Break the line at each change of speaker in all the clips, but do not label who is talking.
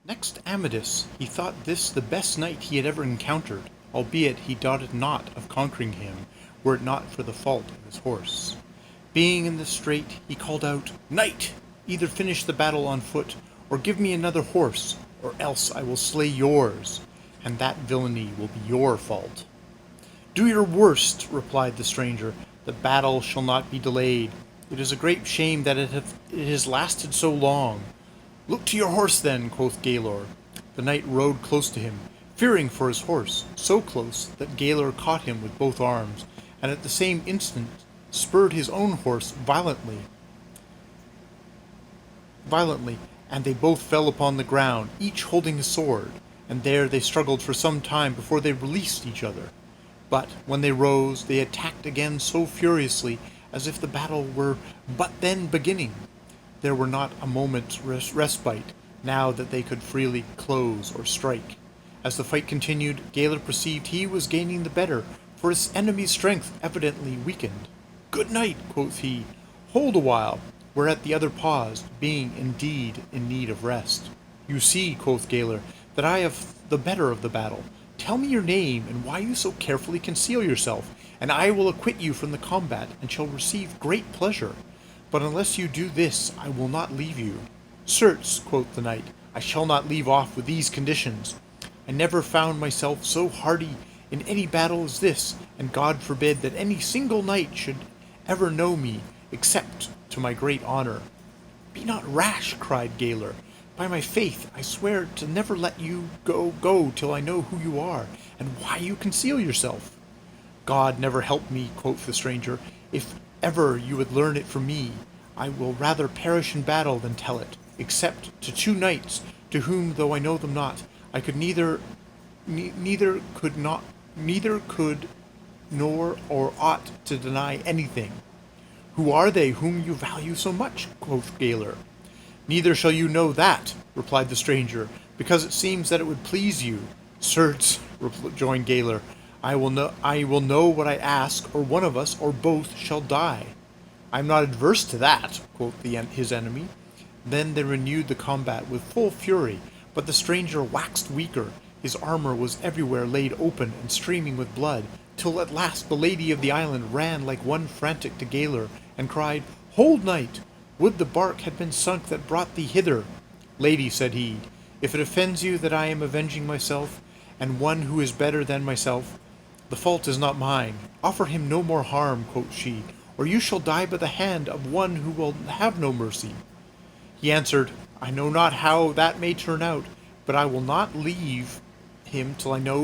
Next Amadis, he thought this the best knight he had ever encountered, albeit he doubted not of conquering him, were it not for the fault of his horse. Being in the strait, he called out, "Knight, either finish the battle on foot, or give me another horse, or else I will slay yours, and that villainy will be your fault." "Do your worst," replied the stranger. "The battle shall not be delayed. It is a great shame that it has lasted so long." "Look to your horse, then," quoth Gaylor. The knight rode close to him, fearing for his horse, so close that Gaylor caught him with both arms, and at the same instant spurred his own horse violently, and they both fell upon the ground, each holding his sword, and there they struggled for some time before they released each other. But when they rose, they attacked again so furiously as if the battle were but then beginning. There were not a moment's respite, now that they could freely close or strike. As the fight continued, Gaylor perceived he was gaining the better, for his enemy's strength evidently weakened. "Good night," quoth he, "hold a while," whereat the other paused, being indeed in need of rest. "You see," quoth Gaylor, "that I have the better of the battle. Tell me your name, and why you so carefully conceal yourself, and I will acquit you from the combat, and shall receive great pleasure. But unless you do this, I will not leave you." "Certes," quoth the knight, "I shall not leave off with these conditions. I never found myself so hardy in any battle as this, and God forbid that any single knight should ever know me, except to my great honor." "Be not rash," cried Gaylor. "By my faith, I swear to never let you go till I know who you are, and why you conceal yourself." "God never help me," quoth the stranger, "if ever you would learn it from me. I will rather perish in battle than tell it, except to two knights, to whom, though I know them not, I could neither could nor or ought to deny anything." "Who are they whom you value so much?" quoth Gaylor. "Neither shall you know that," replied the stranger, "because it seems that it would please you." "Certes," rejoined Gaylor, I will know what I ask, or one of us, or both, shall die." "I am not adverse to that," quoth his enemy. Then they renewed the combat with full fury, but the stranger waxed weaker. His armor was everywhere laid open and streaming with blood, till at last the lady of the island ran like one frantic to Gaylor, and cried, "Hold, knight! Would the bark had been sunk that brought thee hither." "Lady," said he, "if it offends you that I am avenging myself, and one who is better than myself, the fault is not mine. Offer him no more harm," quoth she, "or you shall die by the hand of one who will have no mercy." He answered, "I know not how that may turn out, but I will not leave him till I know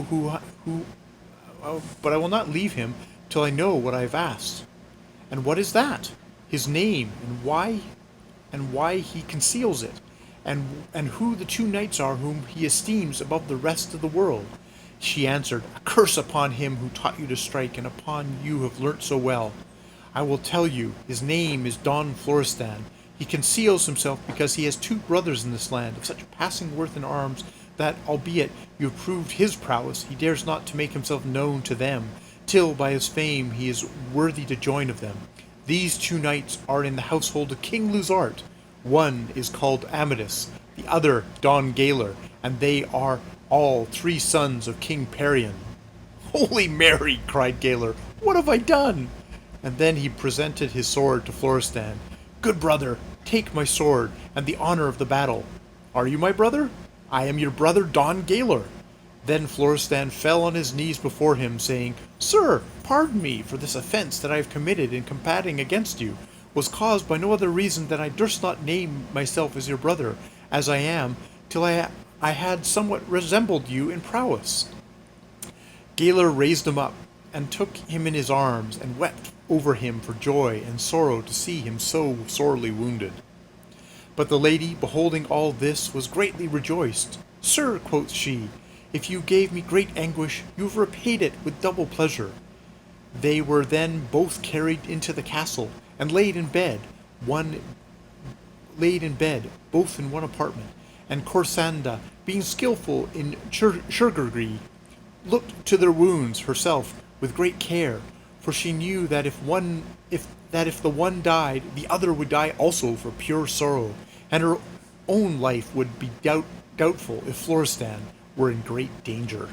what I have asked." "And what is that?" "His name, and why he conceals it, and who the two knights are whom he esteems above the rest of the world." She answered, "A curse upon him who taught you to strike, and upon you who have learnt so well. I will tell you, his name is Don Florestan. He conceals himself because he has two brothers in this land of such passing worth in arms that, albeit you have proved his prowess, he dares not to make himself known to them, till by his fame he is worthy to join of them. These two knights are in the household of King Lusart. One is called Amadis, the other Don Gaylor, and they are all three sons of King Perion." "Holy Mary!" cried Gaylor, "what have I done?" And then he presented his sword to Florestan. "Good brother, take my sword, and the honor of the battle." "Are you my brother?" "I am your brother Don Gaylor." Then Florestan fell on his knees before him, saying, "Sir, pardon me, for this offense that I have committed in combating against you was caused by no other reason than I durst not name myself as your brother, as I am, till I had somewhat resembled you in prowess." Gaylor raised him up, and took him in his arms, and wept over him for joy and sorrow to see him so sorely wounded. But the lady, beholding all this, was greatly rejoiced. "Sir," quoth she, "if you gave me great anguish, you have repaid it with double pleasure." They were then both carried into the castle, and laid in bed, both in one apartment, and Corsanda, being skilful in chirurgery, looked to their wounds herself with great care, for she knew that if the one died, the other would die also for pure sorrow, and her own life would be doubtful if Florestan were in great danger.